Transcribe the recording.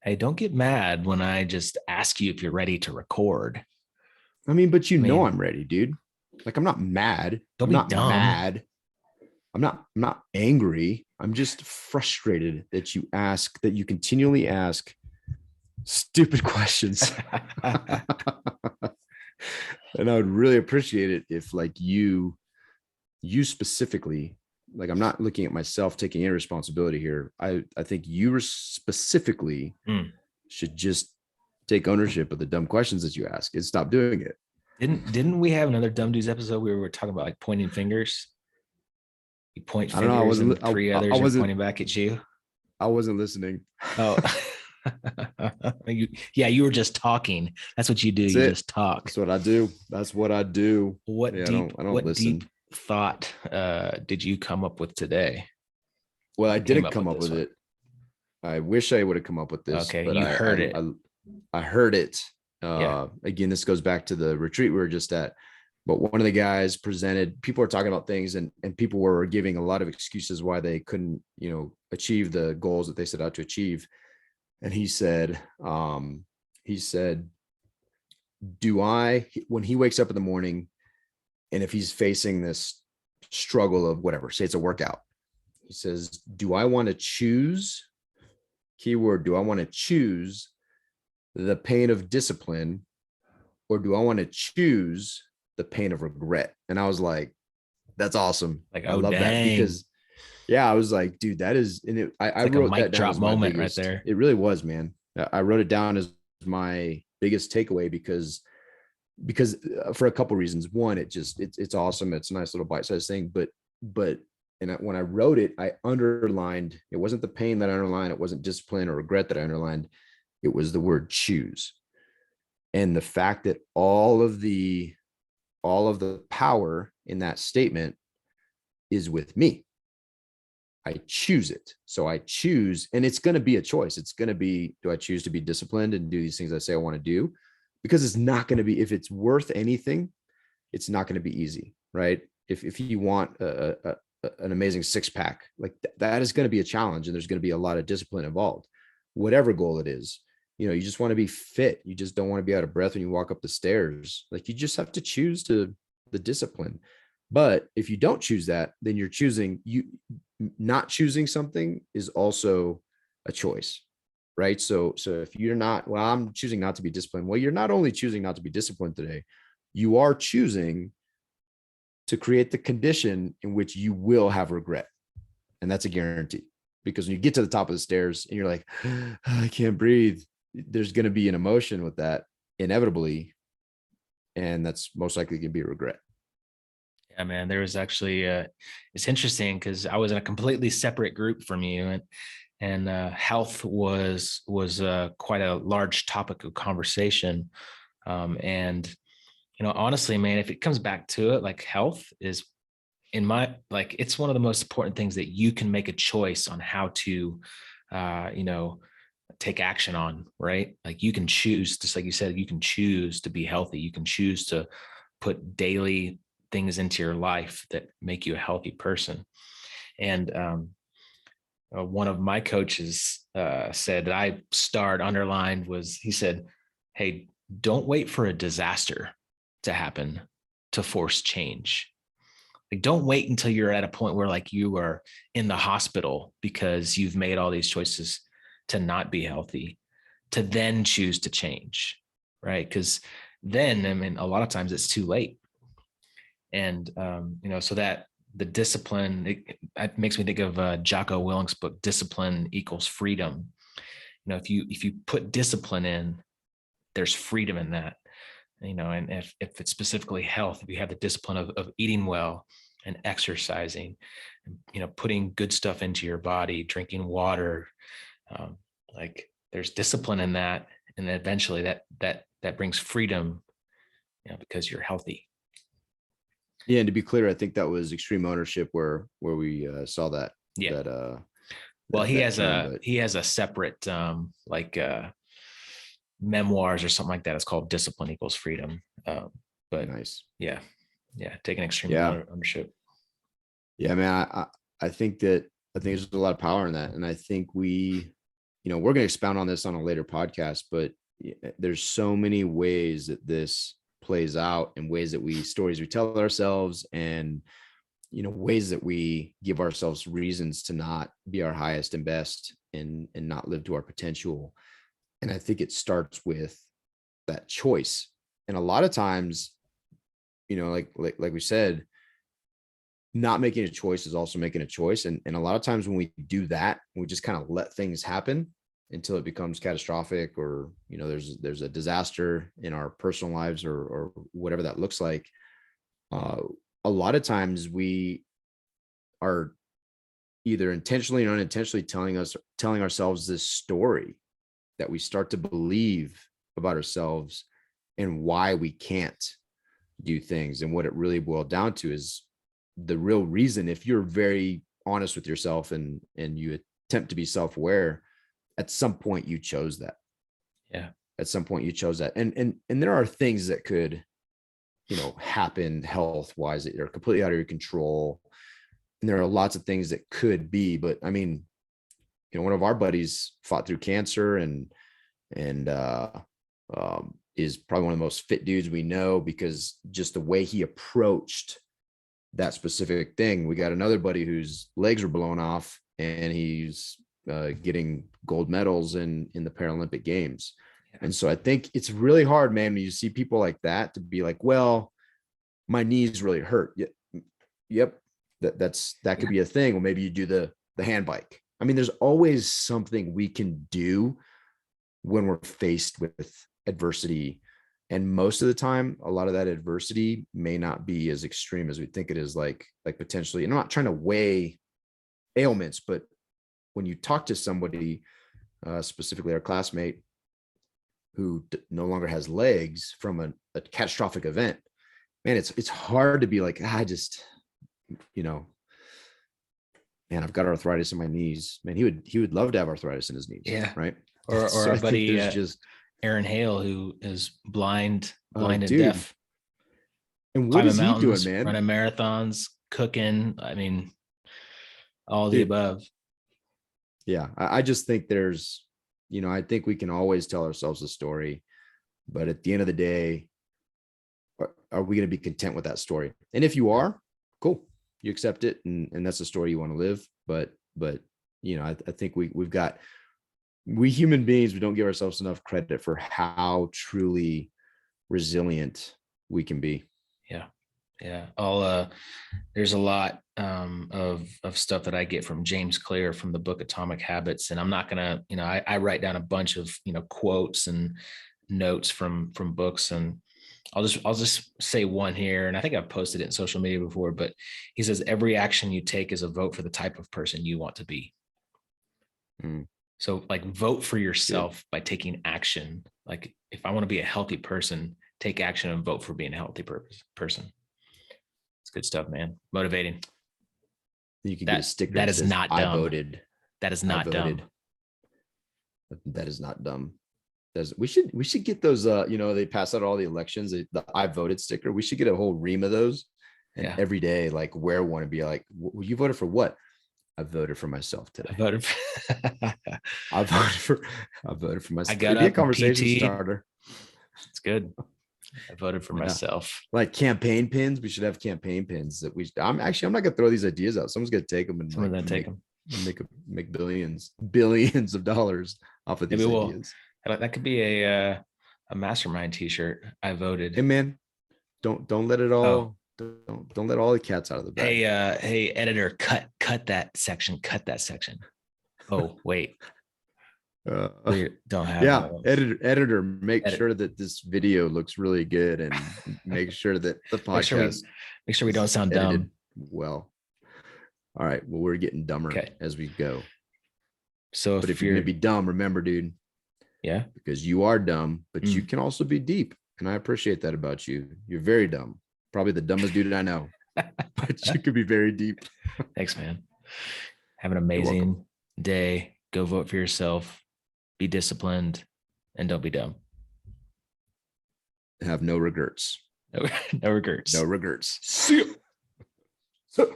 Hey, don't get mad when I just ask you if you're ready to record. I mean, but I mean, I'm ready, dude. Like I'm not mad. don't I'm be not dumb. mad. I'm not angry. I'm just frustrated that you continually ask stupid questions. And I would really appreciate it if like you specifically, like I'm not looking at myself taking any responsibility here. I think you specifically Hmm. should just take ownership of the dumb questions that you ask and stop doing it. Didn't we have another Dumb Dudes episode where we were talking about like pointing fingers? You point I don't know. fingers and three I others are wasn't pointing back at you. I wasn't listening. Oh, yeah, you were just talking. That's what you do. That's You it. just talk. That's what I do. That's what I do. What Yeah, deep, I don't what deep listen. thought did you come up with today? Well, I You came didn't up come with up this with one. it. I wish I would have come up with this, Okay, but you heard it. I heard it. Yeah. Again, this goes back to the retreat we were just at. But one of the guys presented, people are talking about things and people were giving a lot of excuses why they couldn't, achieve the goals that they set out to achieve. And he said, when he wakes up in the morning, and if he's facing this struggle of whatever, say it's a workout, he says, do I want to choose, keyword, do I want to choose the pain of discipline, or do I want to choose the pain of regret? And I was like, that's awesome. Like, I oh, love that dang. because yeah, I was like, dude, that is, and It's I like a wrote mic that down drop as my moment right biggest, there. it really was, man. I wrote it down as my biggest takeaway because for a couple of reasons. One, it's awesome. It's a nice little bite-sized thing, but and when I wrote it, I underlined, it wasn't the pain that I underlined, it wasn't discipline or regret that I underlined, it was the word choose. And the fact that all of the power in that statement is with me. I choose it. So I choose, and it's going to be a choice. It's going to be, do I choose to be disciplined and do these things I say I want to do? Because it's not going to be, if it's worth anything, it's not going to be easy, right? If you want an amazing six pack, like that is going to be a challenge, and there's going to be a lot of discipline involved. Whatever goal it is, you just want to be fit. You just don't want to be out of breath when you walk up the stairs. Like you just have to choose to the discipline. But if you don't choose that, then you're choosing you not choosing something is also a choice, right? So if you're not, well, I'm choosing not to be disciplined. Well, you're not only choosing not to be disciplined today, you are choosing to create the condition in which you will have regret. And that's a guarantee. Because when you get to the top of the stairs and you're like, oh, I can't breathe, there's going to be an emotion with that inevitably. And that's most likely going to be a regret. Yeah, man. There was actually it's interesting because I was in a completely separate group from you, and health was quite a large topic of conversation. And honestly, man, if it comes back to it, like health is in my like it's one of the most important things that you can make a choice on how to uh you know take action on, right? Like you can choose, just like you said, you can choose to be healthy. You can choose to put daily things into your life that make you a healthy person. And one of my coaches said that I starred underlined was, he said, hey, don't wait for a disaster to happen to force change. Like, don't wait until you're at a point where like you are in the hospital because you've made all these choices to not be healthy, to then choose to change, right? Because then, I mean, a lot of times it's too late. And so that the discipline, it makes me think of Jocko Willink's book, Discipline Equals Freedom. If you put discipline in, there's freedom in that. And if it's specifically health, if you have the discipline of eating well and exercising, and putting good stuff into your body, drinking water, um, like there's discipline in that, and then eventually that brings freedom, because you're healthy. Yeah, and to be clear, I think that was extreme ownership where we saw that Yeah. that Well, he that has term. a But he has a separate memoirs or something like that. It's called Discipline Equals Freedom. But nice. yeah, taking extreme Yeah, ownership. yeah, man. I think there's a lot of power in that, and I think we're going to expound on this on a later podcast, but there's so many ways that this plays out, and stories we tell ourselves, and ways that we give ourselves reasons to not be our highest and best, and not live to our potential. And I think it starts with that choice. And a lot of times, like we said, not making a choice is also making a choice. And a lot of times when we do that, we just kind of let things happen until it becomes catastrophic, or, there's a disaster in our personal lives, or whatever that looks like. A lot of times we are either intentionally or unintentionally telling ourselves this story that we start to believe about ourselves, and why we can't do things. And what it really boiled down to is the real reason, if you're very honest with yourself and you attempt to be self-aware, at some point you chose that. Yeah. At some point you chose that. And there are things that could, happen health wise that are completely out of your control. And there are lots of things that could be, but I mean, one of our buddies fought through cancer, and is probably one of the most fit dudes we know, because just the way he approached that specific thing. We got another buddy whose legs were blown off, and he's getting gold medals in the Paralympic Games. Yeah. And so I think it's really hard, man, when you see people like that, to be like, well, my knees really hurt. Yep. That could be a thing. Well, maybe you do the hand bike. I mean, there's always something we can do when we're faced with adversity. And most of the time, a lot of that adversity may not be as extreme as we think it is, like potentially, and I'm not trying to weigh ailments, but when you talk to somebody, specifically our classmate who no longer has legs from a catastrophic event, man, it's hard to be like, I just, man, I've got arthritis in my knees. Man, he would love to have arthritis in his knees. Yeah. Right. Or So our buddy, just Aaron Hale, who is blind and dude. deaf. And what Climbing is he mountains, doing, man? running marathons, cooking. I mean, all the above. Yeah. I just think there's, I think we can always tell ourselves a story, but at the end of the day, are we going to be content with that story? And if you are, cool, you accept it, and that's the story you want to live. But I think we human beings, we don't give ourselves enough credit for how truly resilient we can be. Yeah. There's a lot of stuff that I get from James Clear from the book Atomic Habits, and I'm not gonna, I write down a bunch of quotes and notes from books, and I'll just say one here, and I think I've posted it in social media before, but he says every action you take is a vote for the type of person you want to be. So like, vote for yourself by taking action. Like, if I want to be a healthy person, take action and vote for being a healthy person. It's good stuff, man. Motivating. You can get a sticker that is not dumb. I voted. That is not dumb. That is not dumb. We should get those. They pass out all the elections. The I voted sticker. We should get a whole ream of those, and every day, like, wear one and be like, "You voted for what?" I voted for myself today. I voted for myself. I got It'd be a conversation starter. It's good. I voted for myself. Like campaign pins. We should have campaign pins that I'm not gonna throw these ideas out. Someone's gonna take them and make billions of dollars off of these ideas. That could be a mastermind t-shirt. I voted. Hey man, don't let it all. Don't let all the cats out of the bag. Hey, editor, cut that section. Cut that section. Oh, wait. We don't have editor, make sure that this video looks really good, and make sure that the podcast make sure we don't sound dumb. Well, all right. Well, we're getting dumber as we go. So if you're gonna be dumb, remember, dude. Yeah. Because you are dumb, but you can also be deep. And I appreciate that about you. You're very dumb. Probably the dumbest dude I know. But you could be very deep. Thanks, man. Have an amazing day. Go vote for yourself. Be disciplined, and don't be dumb. Have no regrets. No regrets. No regrets. See you.